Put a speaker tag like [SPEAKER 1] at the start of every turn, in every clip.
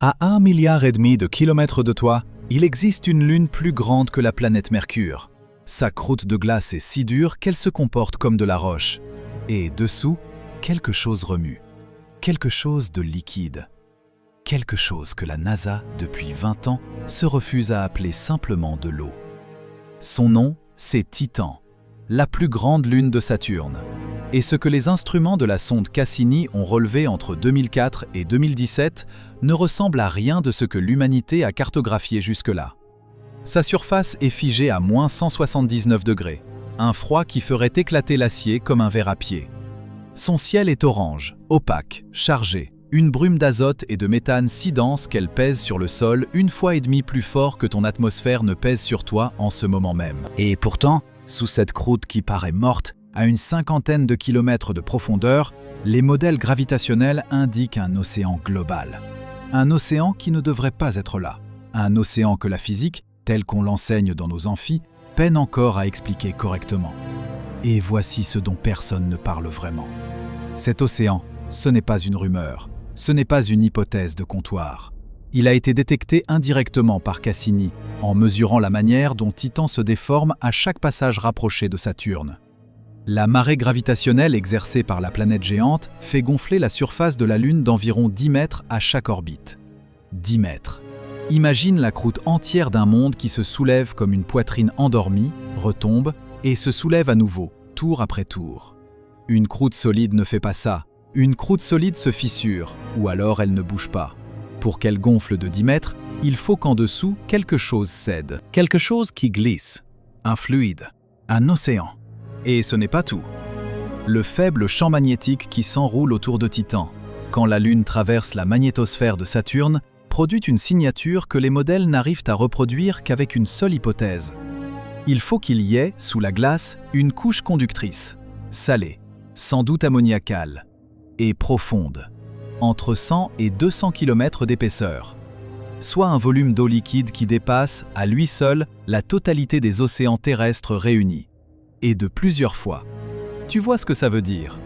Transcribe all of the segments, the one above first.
[SPEAKER 1] À 1,5 milliard de kilomètres de toi, il existe une lune plus grande que la planète Mercure. Sa croûte de glace est si dure qu'elle se comporte comme de la roche. Et dessous, quelque chose remue. Quelque chose de liquide. Quelque chose que la NASA, depuis 20 ans, se refuse à appeler simplement de l'eau. Son nom, c'est Titan, la plus grande lune de Saturne. Et ce que les instruments de la sonde Cassini ont relevé entre 2004 et 2017 ne ressemble à rien de ce que l'humanité a cartographié jusque-là. Sa surface est figée à moins 179 degrés, un froid qui ferait éclater l'acier comme un verre à pied. Son ciel est orange, opaque, chargé, une brume d'azote et de méthane si dense qu'elle pèse sur le sol 1,5 fois plus fort que ton atmosphère ne pèse sur toi en ce moment même.
[SPEAKER 2] Et pourtant, sous cette croûte qui paraît morte, à une 50aine de kilomètres de profondeur, les modèles gravitationnels indiquent un océan global. Un océan qui ne devrait pas être là. Un océan que la physique, telle qu'on l'enseigne dans nos amphis, peine encore à expliquer correctement. Et voici ce dont personne ne parle vraiment. Cet océan, ce n'est pas une rumeur, ce n'est pas une hypothèse de comptoir. Il a été détecté indirectement par Cassini, en mesurant la manière dont Titan se déforme à chaque passage rapproché de Saturne. La marée gravitationnelle exercée par la planète géante fait gonfler la surface de la Lune d'environ 10 mètres à chaque orbite. 10 mètres. Imagine la croûte entière d'un monde qui se soulève comme une poitrine endormie, retombe et se soulève à nouveau, tour après tour. Une croûte solide ne fait pas ça. Une croûte solide se fissure, ou alors elle ne bouge pas. Pour qu'elle gonfle de 10 mètres, il faut qu'en dessous, quelque chose cède. Quelque chose qui glisse. Un fluide. Un océan. Et ce n'est pas tout. Le faible champ magnétique qui s'enroule autour de Titan, quand la Lune traverse la magnétosphère de Saturne, produit une signature que les modèles n'arrivent à reproduire qu'avec une seule hypothèse. Il faut qu'il y ait, sous la glace, une couche conductrice, salée, sans doute ammoniacale, et profonde, entre 100 et 200 km d'épaisseur, soit un volume d'eau liquide qui dépasse, à lui seul, la totalité des océans terrestres réunis. Et de plusieurs fois. Tu vois ce que ça veut dire?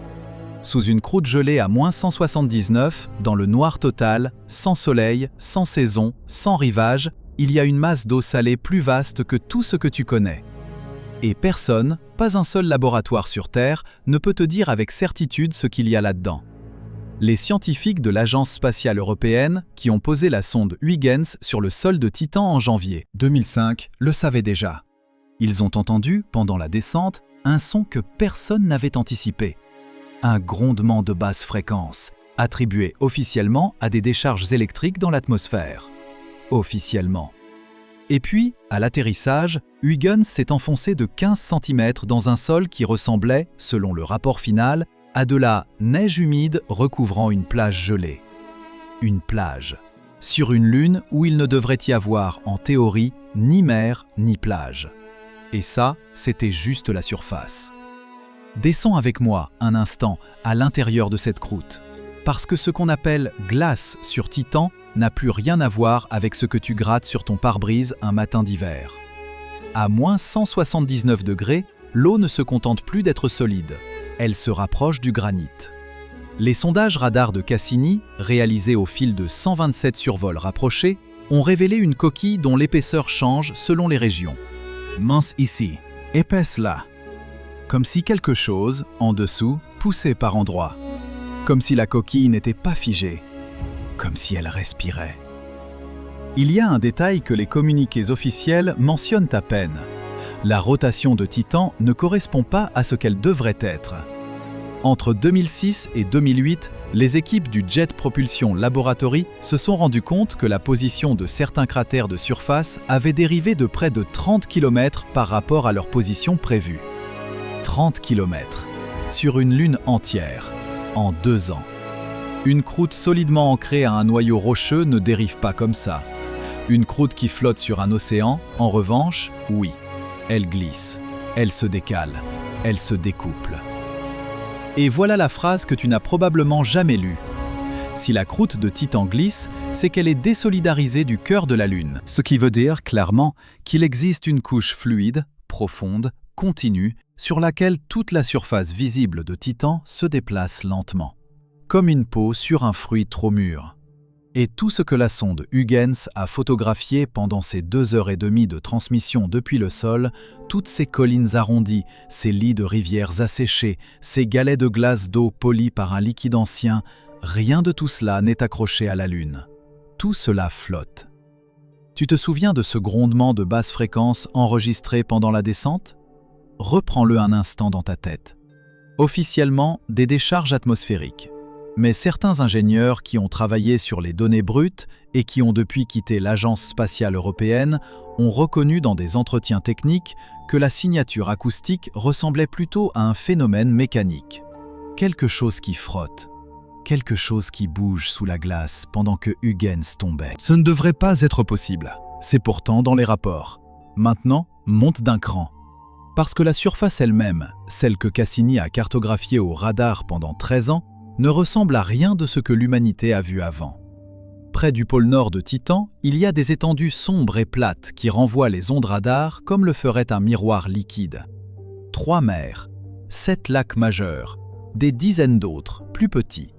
[SPEAKER 2] Sous une croûte gelée à moins 179, dans le noir total, sans soleil, sans saison, sans rivage, il y a une masse d'eau salée plus vaste que tout ce que tu connais. Et personne, pas un seul laboratoire sur Terre, ne peut te dire avec certitude ce qu'il y a là-dedans. Les scientifiques de l'Agence spatiale européenne, qui ont posé la sonde Huygens sur le sol de Titan en janvier 2005, le savaient déjà. Ils ont entendu, pendant la descente, un son que personne n'avait anticipé. Un grondement de basse fréquence, attribué officiellement à des décharges électriques dans l'atmosphère. Officiellement. Et puis, à l'atterrissage, Huygens s'est enfoncé de 15 cm dans un sol qui ressemblait, selon le rapport final, à de la neige humide recouvrant une plage gelée. Une plage. Sur une lune où il ne devrait y avoir, en théorie, ni mer ni plage. Et ça, c'était juste la surface. Descends avec moi un instant à l'intérieur de cette croûte, parce que ce qu'on appelle glace sur Titan n'a plus rien à voir avec ce que tu grattes sur ton pare-brise un matin d'hiver. À moins 179 degrés, l'eau ne se contente plus d'être solide, elle se rapproche du granit. Les sondages radars de Cassini, réalisés au fil de 127 survols rapprochés, ont révélé une coquille dont l'épaisseur change selon les régions. Mince ici, épaisse là. Comme si quelque chose, en dessous, poussait par endroits. Comme si la coquille n'était pas figée. Comme si elle respirait. Il y a un détail que les communiqués officiels mentionnent à peine. La rotation de Titan ne correspond pas à ce qu'elle devrait être. Entre 2006 et 2008, les équipes du Jet Propulsion Laboratory se sont rendues compte que la position de certains cratères de surface avait dérivé de près de 30 km par rapport à leur position prévue. 30 km, sur une lune entière, en 2 ans. Une croûte solidement ancrée à un noyau rocheux ne dérive pas comme ça. Une croûte qui flotte sur un océan, en revanche, oui, elle glisse, elle se décale, elle se découple. Et voilà la phrase que tu n'as probablement jamais lue. Si la croûte de Titan glisse, c'est qu'elle est désolidarisée du cœur de la Lune. Ce qui veut dire, clairement, qu'il existe une couche fluide, profonde, continue, sur laquelle toute la surface visible de Titan se déplace lentement. Comme une peau sur un fruit trop mûr. Et tout ce que la sonde Huygens a photographié pendant ces 2 heures et demie de transmission depuis le sol, toutes ces collines arrondies, ces lits de rivières asséchés, ces galets de glace d'eau polis par un liquide ancien, rien de tout cela n'est accroché à la Lune. Tout cela flotte. Tu te souviens de ce grondement de basse fréquence enregistré pendant la descente? Reprends-le un instant dans ta tête. Officiellement, des décharges atmosphériques. Mais certains ingénieurs qui ont travaillé sur les données brutes et qui ont depuis quitté l'Agence spatiale européenne ont reconnu dans des entretiens techniques que la signature acoustique ressemblait plutôt à un phénomène mécanique. Quelque chose qui frotte, quelque chose qui bouge sous la glace pendant que Huygens tombait.
[SPEAKER 1] Ce ne devrait pas être possible. C'est pourtant dans les rapports. Maintenant, monte d'un cran. Parce que la surface elle-même, celle que Cassini a cartographiée au radar pendant 13 ans, ne ressemble à rien de ce que l'humanité a vu avant. Près du pôle nord de Titan, il y a des étendues sombres et plates qui renvoient les ondes radar comme le ferait un miroir liquide. 3 mers, 7 lacs majeurs, des dizaines d'autres, plus petits.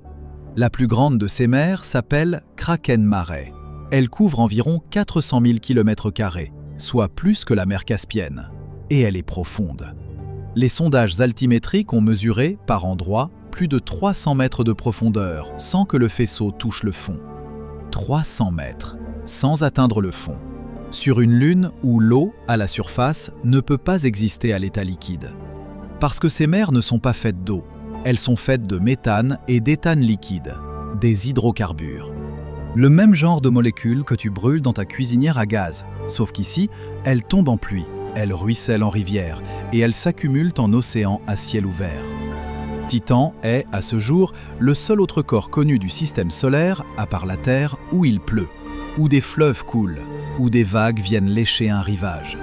[SPEAKER 1] La plus grande de ces mers s'appelle Kraken Mare. Elle couvre environ 400 000 km², soit plus que la mer Caspienne. Et elle est profonde. Les sondages altimétriques ont mesuré, par endroits, plus de 300 mètres de profondeur sans que le faisceau touche le fond. 300 mètres, sans atteindre le fond. Sur une lune où l'eau, à la surface, ne peut pas exister à l'état liquide. Parce que ces mers ne sont pas faites d'eau, elles sont faites de méthane et d'éthane liquide, des hydrocarbures. Le même genre de molécules que tu brûles dans ta cuisinière à gaz, sauf qu'ici, elles tombent en pluie, elles ruissellent en rivière et elles s'accumulent en océan à ciel ouvert. Titan est, à ce jour, le seul autre corps connu du système solaire, à part la Terre, où il pleut, où des fleuves coulent, où des vagues viennent lécher un rivage.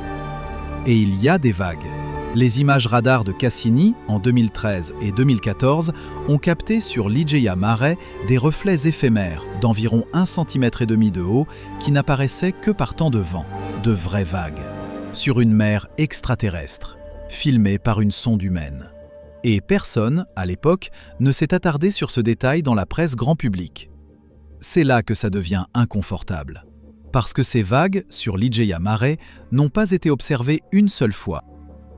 [SPEAKER 1] Et il y a des vagues. Les images radar de Cassini, en 2013 et 2014, ont capté sur Ligeia Mare des reflets éphémères d'environ 1,5 cm de haut qui n'apparaissaient que par temps de vent, de vraies vagues, sur une mer extraterrestre, filmée par une sonde humaine. Et personne, à l'époque, ne s'est attardé sur ce détail dans la presse grand public. C'est là que ça devient inconfortable. Parce que ces vagues, sur Ligeia Mare, n'ont pas été observées une seule fois.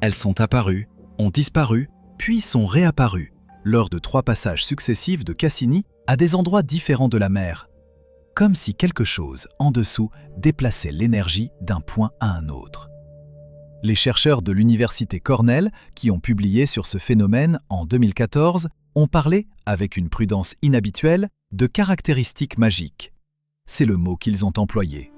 [SPEAKER 1] Elles sont apparues, ont disparu, puis sont réapparues, lors de 3 passages successifs de Cassini à des endroits différents de la mer. Comme si quelque chose, en dessous, déplaçait l'énergie d'un point à un autre. Les chercheurs de l'université Cornell, qui ont publié sur ce phénomène en 2014, ont parlé, avec une prudence inhabituelle, de caractéristiques magiques. C'est le mot qu'ils ont employé.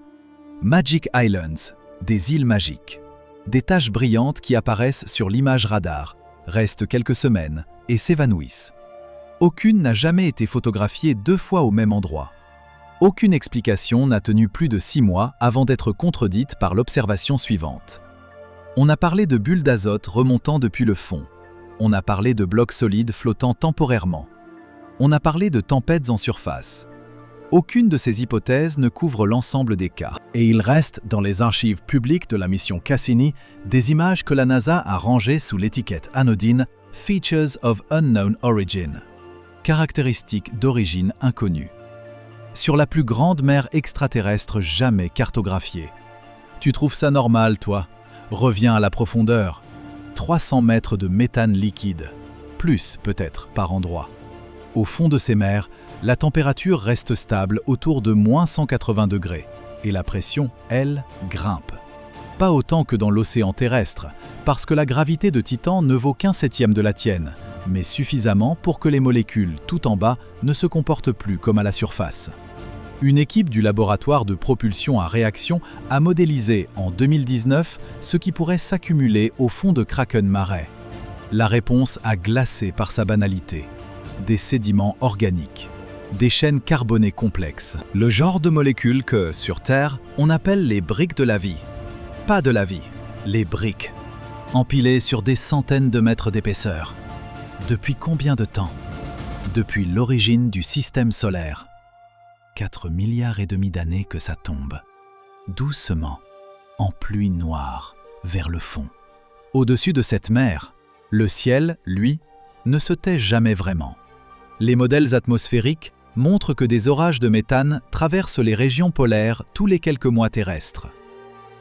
[SPEAKER 1] Magic Islands, des îles magiques. Des taches brillantes qui apparaissent sur l'image radar, restent quelques semaines et s'évanouissent. Aucune n'a jamais été photographiée 2 fois au même endroit. Aucune explication n'a tenu plus de 6 mois avant d'être contredite par l'observation suivante. On a parlé de bulles d'azote remontant depuis le fond. On a parlé de blocs solides flottant temporairement. On a parlé de tempêtes en surface. Aucune de ces hypothèses ne couvre l'ensemble des cas. Et il reste, dans les archives publiques de la mission Cassini, des images que la NASA a rangées sous l'étiquette anodine « Features of Unknown Origin », caractéristiques d'origine inconnue. Sur la plus grande mer extraterrestre jamais cartographiée. Tu trouves ça normal, toi ? Reviens à la profondeur. 300 mètres de méthane liquide. Plus, peut-être, par endroit. Au fond de ces mers, la température reste stable autour de moins 180 degrés et la pression, elle, grimpe. Pas autant que dans l'océan terrestre, parce que la gravité de Titan ne vaut qu'un septième de la tienne, mais suffisamment pour que les molécules tout en bas ne se comportent plus comme à la surface. Une équipe du laboratoire de propulsion à réaction a modélisé en 2019 ce qui pourrait s'accumuler au fond de Kraken Mare. La réponse a glacé par sa banalité. Des sédiments organiques, des chaînes carbonées complexes. Le genre de molécules que, sur Terre, on appelle les briques de la vie. Pas de la vie, les briques. Empilées sur des centaines de mètres d'épaisseur. Depuis combien de temps ? Depuis l'origine du système solaire. 4,5 milliards d'années que ça tombe. Doucement, en pluie noire, vers le fond. Au-dessus de cette mer, le ciel, lui, ne se tait jamais vraiment. Les modèles atmosphériques, montrent que des orages de méthane traversent les régions polaires tous les quelques mois terrestres.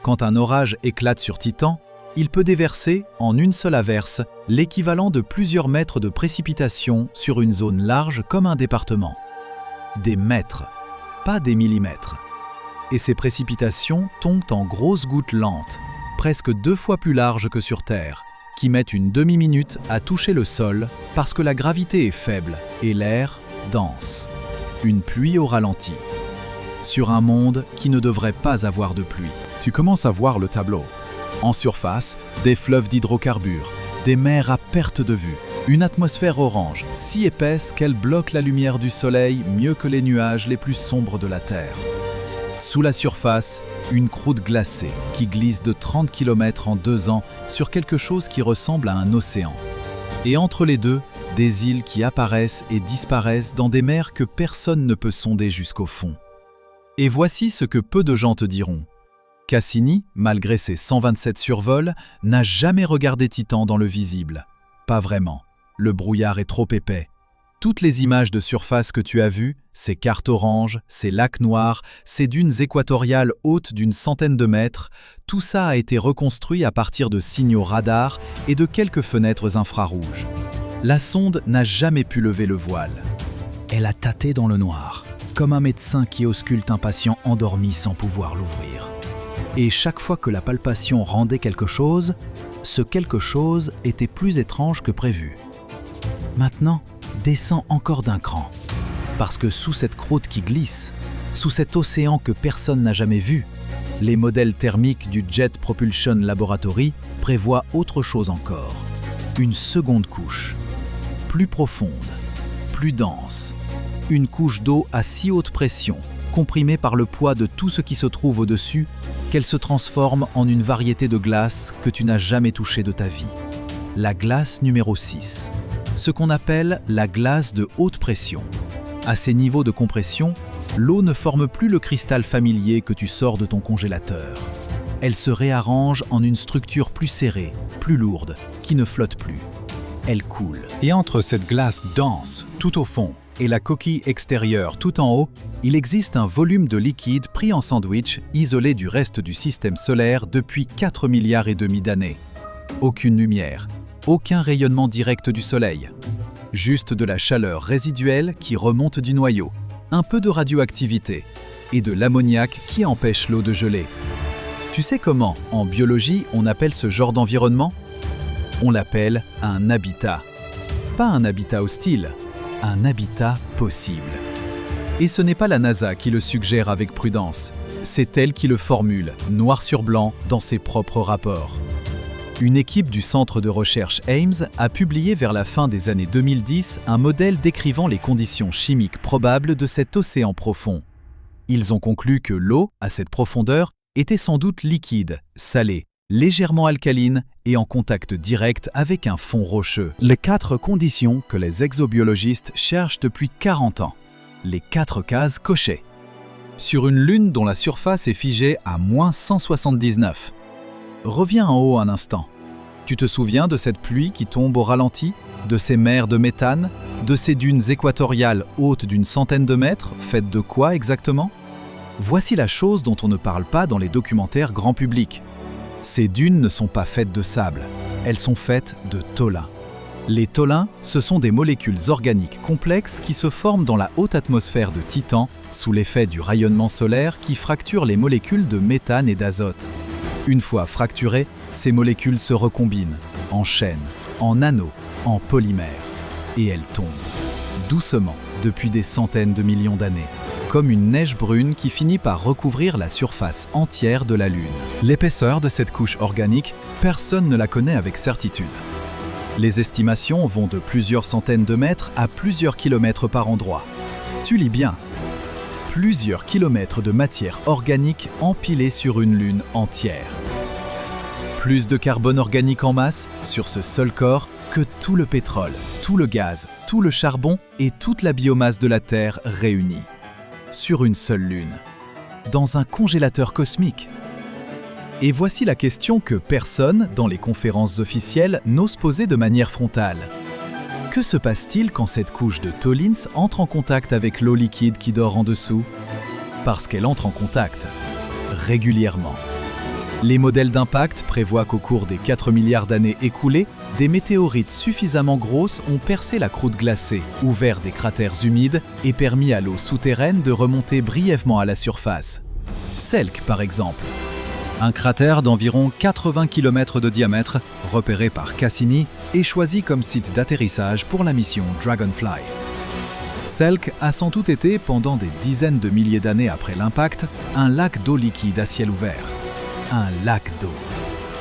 [SPEAKER 1] Quand un orage éclate sur Titan, il peut déverser, en une seule averse, l'équivalent de plusieurs mètres de précipitation sur une zone large comme un département. Des mètres, pas des millimètres. Et ces précipitations tombent en grosses gouttes lentes, presque 2 fois plus larges que sur Terre, qui mettent une demi-minute à toucher le sol parce que la gravité est faible et l'air dense. Une pluie au ralenti. Sur un monde qui ne devrait pas avoir de pluie.
[SPEAKER 2] Tu commences à voir le tableau. En surface, des fleuves d'hydrocarbures, des mers à perte de vue, une atmosphère orange, si épaisse qu'elle bloque la lumière du soleil mieux que les nuages les plus sombres de la Terre. Sous la surface, une croûte glacée qui glisse de 30 km en 2 ans sur quelque chose qui ressemble à un océan. Et entre les deux, des îles qui apparaissent et disparaissent dans des mers que personne ne peut sonder jusqu'au fond. Et voici ce que peu de gens te diront. Cassini, malgré ses 127 survols, n'a jamais regardé Titan dans le visible. Pas vraiment. Le brouillard est trop épais. Toutes les images de surface que tu as vues, ces cartes oranges, ces lacs noirs, ces dunes équatoriales hautes d'une centaine de mètres, tout ça a été reconstruit à partir de signaux radars et de quelques fenêtres infrarouges. La sonde n'a jamais pu lever le voile. Elle a tâté dans le noir, comme un médecin qui ausculte un patient endormi sans pouvoir l'ouvrir. Et chaque fois que la palpation rendait quelque chose, ce quelque chose était plus étrange que prévu. Maintenant, descend encore d'un cran. Parce que sous cette croûte qui glisse, sous cet océan que personne n'a jamais vu, les modèles thermiques du Jet Propulsion Laboratory prévoient autre chose encore. Une seconde couche, plus profonde, plus dense. Une couche d'eau à si haute pression, comprimée par le poids de tout ce qui se trouve au-dessus, qu'elle se transforme en une variété de glace que tu n'as jamais touchée de ta vie. La glace numéro 6. Ce qu'on appelle la glace de haute pression. À ces niveaux de compression, l'eau ne forme plus le cristal familier que tu sors de ton congélateur. Elle se réarrange en une structure plus serrée, plus lourde, qui ne flotte plus. Elle coule. Et entre cette glace dense, tout au fond, et la coquille extérieure tout en haut, il existe un volume de liquide pris en sandwich, isolé du reste du système solaire depuis 4,5 milliards d'années. Aucune lumière. Aucun rayonnement direct du soleil. Juste de la chaleur résiduelle qui remonte du noyau, un peu de radioactivité et de l'ammoniac qui empêche l'eau de geler. Tu sais comment, en biologie, on appelle ce genre d'environnement ? On l'appelle un habitat. Pas un habitat hostile, un habitat possible. Et ce n'est pas la NASA qui le suggère avec prudence, c'est elle qui le formule, noir sur blanc, dans ses propres rapports. Une équipe du centre de recherche Ames a publié vers la fin des années 2010 un modèle décrivant les conditions chimiques probables de cet océan profond. Ils ont conclu que l'eau, à cette profondeur, était sans doute liquide, salée, légèrement alcaline et en contact direct avec un fond rocheux. Les 4 conditions que les exobiologistes cherchent depuis 40 ans. Les 4 cases cochées. Sur une lune dont la surface est figée à -179. Reviens en haut un instant. Tu te souviens de cette pluie qui tombe au ralenti, de ces mers de méthane, de ces dunes équatoriales hautes d'une centaine de mètres, faites de quoi exactement ? Voici la chose dont on ne parle pas dans les documentaires grand public. Ces dunes ne sont pas faites de sable, elles sont faites de tholins. Les tholins, ce sont des molécules organiques complexes qui se forment dans la haute atmosphère de Titan sous l'effet du rayonnement solaire qui fracture les molécules de méthane et d'azote. Une fois fracturées, ces molécules se recombinent, en chaînes, en anneaux, en polymères. Et elles tombent, doucement, depuis des centaines de millions d'années, comme une neige brune qui finit par recouvrir la surface entière de la Lune. L'épaisseur de cette couche organique, personne ne la connaît avec certitude. Les estimations vont de plusieurs centaines de mètres à plusieurs kilomètres par endroit. Tu lis bien. Plusieurs kilomètres de matière organique empilée sur une Lune entière. Plus de carbone organique en masse sur ce seul corps que tout le pétrole, tout le gaz, tout le charbon et toute la biomasse de la Terre réunis. Sur une seule Lune. Dans un congélateur cosmique. Et voici la question que personne, dans les conférences officielles, n'ose poser de manière frontale.
[SPEAKER 1] Que se passe-t-il quand cette couche de tholins entre en contact avec l'eau liquide qui dort en dessous? Parce qu'elle entre en contact régulièrement. Les modèles d'impact prévoient qu'au cours des 4 milliards d'années écoulées, des météorites suffisamment grosses ont percé la croûte glacée, ouvert des cratères humides et permis à l'eau souterraine de remonter brièvement à la surface. Selk, par exemple.
[SPEAKER 2] Un cratère d'environ 80 km de diamètre, repéré par Cassini, est choisi comme site d'atterrissage pour la mission Dragonfly.
[SPEAKER 1] Selk a sans doute été, pendant des dizaines de milliers d'années après l'impact, un lac d'eau liquide à ciel ouvert. Un lac d'eau,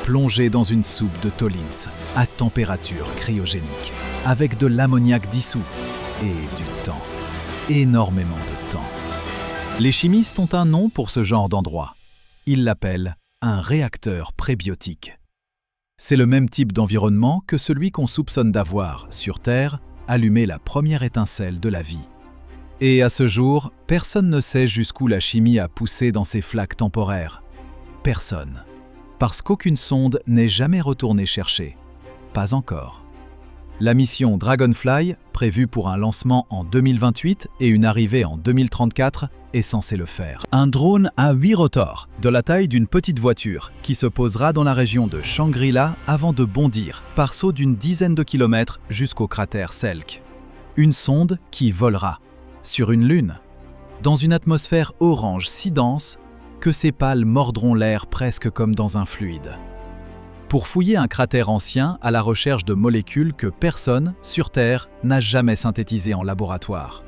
[SPEAKER 1] plongé dans une soupe de tholins, à température cryogénique, avec de l'ammoniac dissous et du temps. Énormément de temps. Les chimistes ont un nom pour ce genre d'endroit. Ils l'appellent un réacteur prébiotique. C'est le même type d'environnement que celui qu'on soupçonne d'avoir, sur Terre, allumé la première étincelle de la vie. Et à ce jour, personne ne sait jusqu'où la chimie a poussé dans ces flaques temporaires. Personne. Parce qu'aucune sonde n'est jamais retournée chercher. Pas encore. La mission Dragonfly, prévue pour un lancement en 2028 et une arrivée en 2034, est censée le faire.
[SPEAKER 2] Un drone à 8 rotors, de la taille d'une petite voiture, qui se posera dans la région de Shangri-La avant de bondir, par saut d'une dizaine de kilomètres jusqu'au cratère Selk. Une sonde qui volera, sur une lune, dans une atmosphère orange si dense que ses pales mordront l'air presque comme dans un fluide. Pour fouiller un cratère ancien à la recherche de molécules que personne, sur Terre, n'a jamais synthétisées en laboratoire.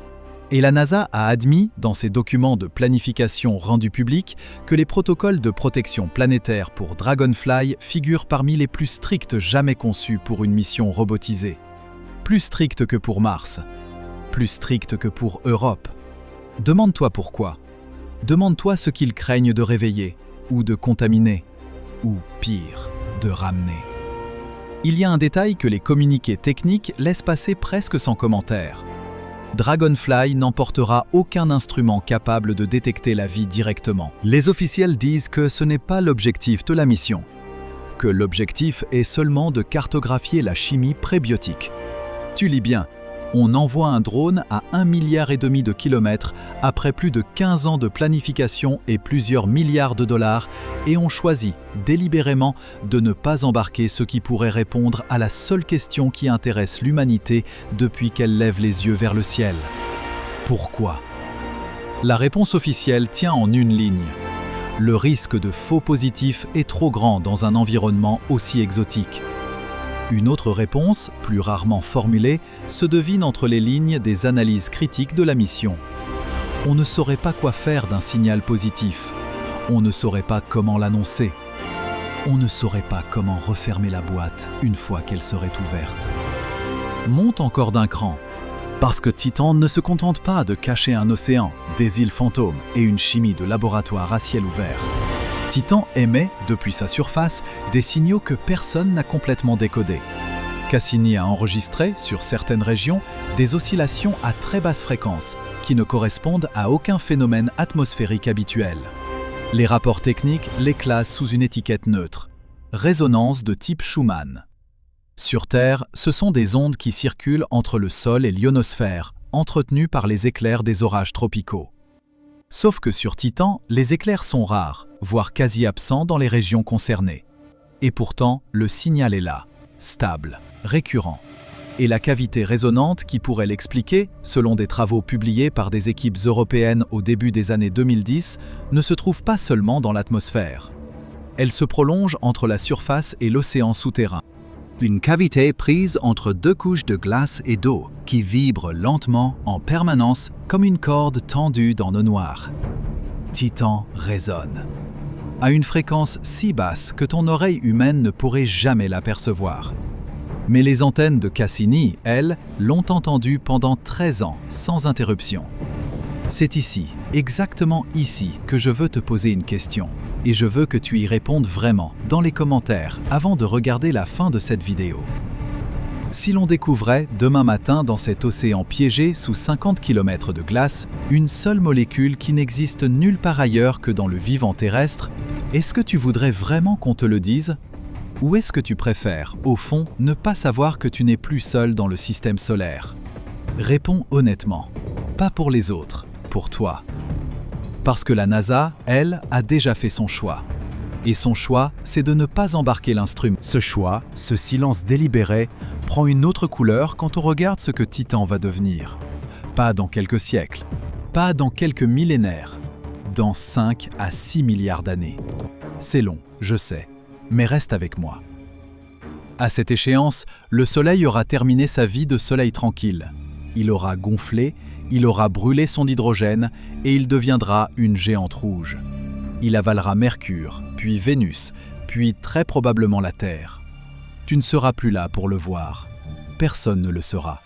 [SPEAKER 2] Et la NASA a admis, dans ses documents de planification rendus publics, que les protocoles de protection planétaire pour Dragonfly figurent parmi les plus stricts jamais conçus pour une mission robotisée. Plus stricts que pour Mars. Plus stricts que pour Europe. Demande-toi pourquoi. Demande-toi ce qu'ils craignent de réveiller, ou de contaminer, ou pire, de ramener. Il y a un détail que les communiqués techniques laissent passer presque sans commentaire. Dragonfly n'emportera aucun instrument capable de détecter la vie directement. Les officiels disent que ce n'est pas l'objectif de la mission, que l'objectif est seulement de cartographier la chimie prébiotique. Tu lis bien. On envoie un drone à 1,5 milliard de kilomètres après plus de 15 ans de planification et plusieurs milliards de dollars et on choisit délibérément de ne pas embarquer ce qui pourrait répondre à la seule question qui intéresse l'humanité depuis qu'elle lève les yeux vers le ciel. Pourquoi ? La réponse officielle tient en une ligne. Le risque de faux positifs est trop grand dans un environnement aussi exotique. Une autre réponse, plus rarement formulée, se devine entre les lignes des analyses critiques de la mission. On ne saurait pas quoi faire d'un signal positif. On ne saurait pas comment l'annoncer. On ne saurait pas comment refermer la boîte une fois qu'elle serait ouverte. Monte encore d'un cran. Parce que Titan ne se contente pas de cacher un océan, des îles fantômes et une chimie de laboratoire à ciel ouvert. Titan émet, depuis sa surface, des signaux que personne n'a complètement décodés. Cassini a enregistré, sur certaines régions, des oscillations à très basse fréquence, qui ne correspondent à aucun phénomène atmosphérique habituel. Les rapports techniques les classent sous une étiquette neutre. Résonance de type Schumann. Sur Terre, ce sont des ondes qui circulent entre le sol et l'ionosphère, entretenues par les éclairs des orages tropicaux. Sauf que sur Titan, les éclairs sont rares, voire quasi absents dans les régions concernées. Et pourtant, le signal est là, stable, récurrent. Et la cavité résonante qui pourrait l'expliquer, selon des travaux publiés par des équipes européennes au début des années 2010, ne se trouve pas seulement dans l'atmosphère. Elle se prolonge entre la surface et l'océan souterrain. Une cavité prise entre deux couches de glace et d'eau, qui vibre lentement en permanence comme une corde tendue dans le noir. Titan résonne. À une fréquence si basse que ton oreille humaine ne pourrait jamais l'apercevoir. Mais les antennes de Cassini, elles, l'ont entendu pendant 13 ans, sans interruption. C'est ici, exactement ici, que je veux te poser une question. Et je veux que tu y répondes vraiment, dans les commentaires, avant de regarder la fin de cette vidéo. Si l'on découvrait, demain matin, dans cet océan piégé sous 50 km de glace, une seule molécule qui n'existe nulle part ailleurs que dans le vivant terrestre, est-ce que tu voudrais vraiment qu'on te le dise ?
[SPEAKER 1] Ou est-ce que tu préfères, au fond, ne pas savoir que tu n'es plus seul dans le système solaire? Réponds honnêtement. Pas pour les autres, pour toi. Parce que la NASA, elle, a déjà fait son choix. Et son choix, c'est de ne pas embarquer l'instrument.
[SPEAKER 2] Ce choix, ce silence délibéré, prend une autre couleur quand on regarde ce que Titan va devenir. Pas dans quelques siècles, pas dans quelques millénaires, dans 5 à 6 milliards d'années. C'est long, je sais, mais reste avec moi. À cette échéance, le Soleil aura terminé sa vie de soleil tranquille. Il aura gonflé, il aura brûlé son hydrogène et il deviendra une géante rouge. Il avalera Mercure, puis Vénus, puis très probablement la Terre. Tu ne seras plus là pour le voir. Personne ne le sera.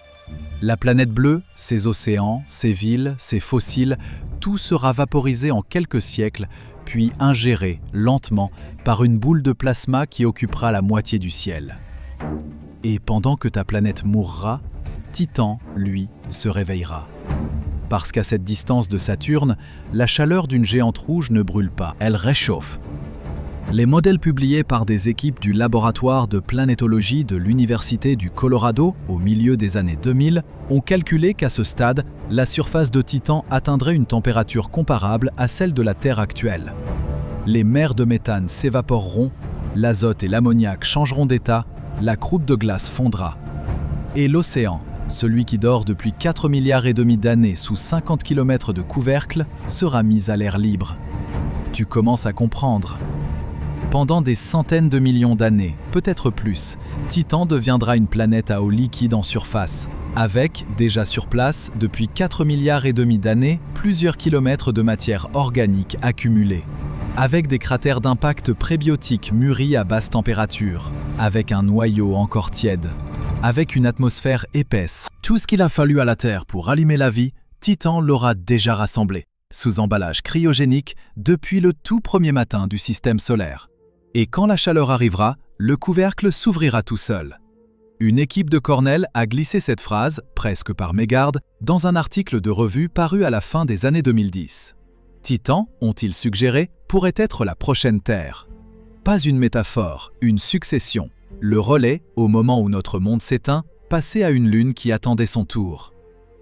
[SPEAKER 2] La planète bleue, ses océans, ses villes, ses fossiles, tout sera vaporisé en quelques siècles, puis ingéré lentement par une boule de plasma qui occupera la moitié du ciel. Et pendant que ta planète mourra, Titan, lui, se réveillera. Parce qu'à cette distance de Saturne, la chaleur d'une géante rouge ne brûle pas, elle réchauffe. Les modèles publiés par des équipes du laboratoire de planétologie de l'Université du Colorado au milieu des années 2000 ont calculé qu'à ce stade, la surface de Titan atteindrait une température comparable à celle de la Terre actuelle. Les mers de méthane s'évaporeront, l'azote et l'ammoniac changeront d'état, la croûte de glace fondra. Et l'océan, celui qui dort depuis 4 milliards et demi d'années sous 50 km de couvercle, sera mis à l'air libre. Tu commences à comprendre. Pendant des centaines de millions d'années, peut-être plus, Titan deviendra une planète à eau liquide en surface, avec, déjà sur place, depuis 4 milliards et demi d'années, plusieurs kilomètres de matière organique accumulée. Avec des cratères d'impact prébiotiques mûris à basse température, avec un noyau encore tiède, avec une atmosphère épaisse. Tout ce qu'il a fallu à la Terre pour allumer la vie, Titan l'aura déjà rassemblé, sous emballage cryogénique, depuis le tout premier matin du système solaire. Et quand la chaleur arrivera, le couvercle s'ouvrira tout seul. Une équipe de Cornell a glissé cette phrase, presque par mégarde, dans un article de revue paru à la fin des années 2010. Titan, ont-ils suggéré, pourrait être la prochaine Terre. Pas une métaphore, une succession. Le relais, au moment où notre monde s'éteint, passé à une lune qui attendait son tour.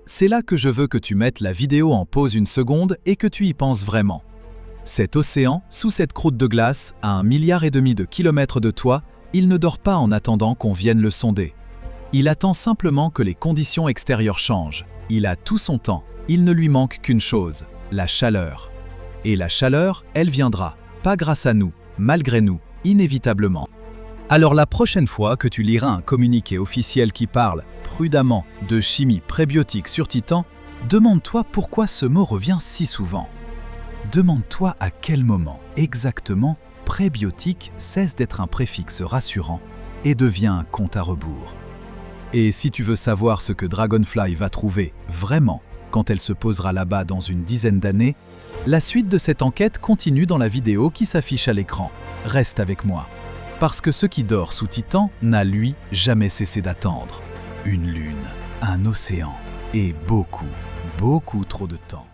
[SPEAKER 2] C'est là que je veux que tu mettes la vidéo en pause une seconde et que tu y penses vraiment. Cet océan, sous cette croûte de glace, à 1,5 milliard de kilomètres de toi, il ne dort pas en attendant qu'on vienne le sonder. Il attend simplement que les conditions extérieures changent. Il a tout son temps. Il ne lui manque qu'une chose, la chaleur. Et la chaleur, elle viendra, pas grâce à nous, malgré nous, inévitablement. Alors la prochaine fois que tu liras un communiqué officiel qui parle, prudemment, de chimie prébiotique sur Titan, demande-toi pourquoi ce mot revient si souvent. Demande-toi à quel moment, exactement, prébiotique cesse d'être un préfixe rassurant et devient un compte à rebours. Et si tu veux savoir ce que Dragonfly va trouver vraiment quand elle se posera là-bas dans une dizaine d'années, la suite de cette enquête continue dans la vidéo qui s'affiche à l'écran. Reste avec moi. Parce que ce qui dort sous Titan n'a, lui, jamais cessé d'attendre. Une lune, un océan et beaucoup, beaucoup trop de temps.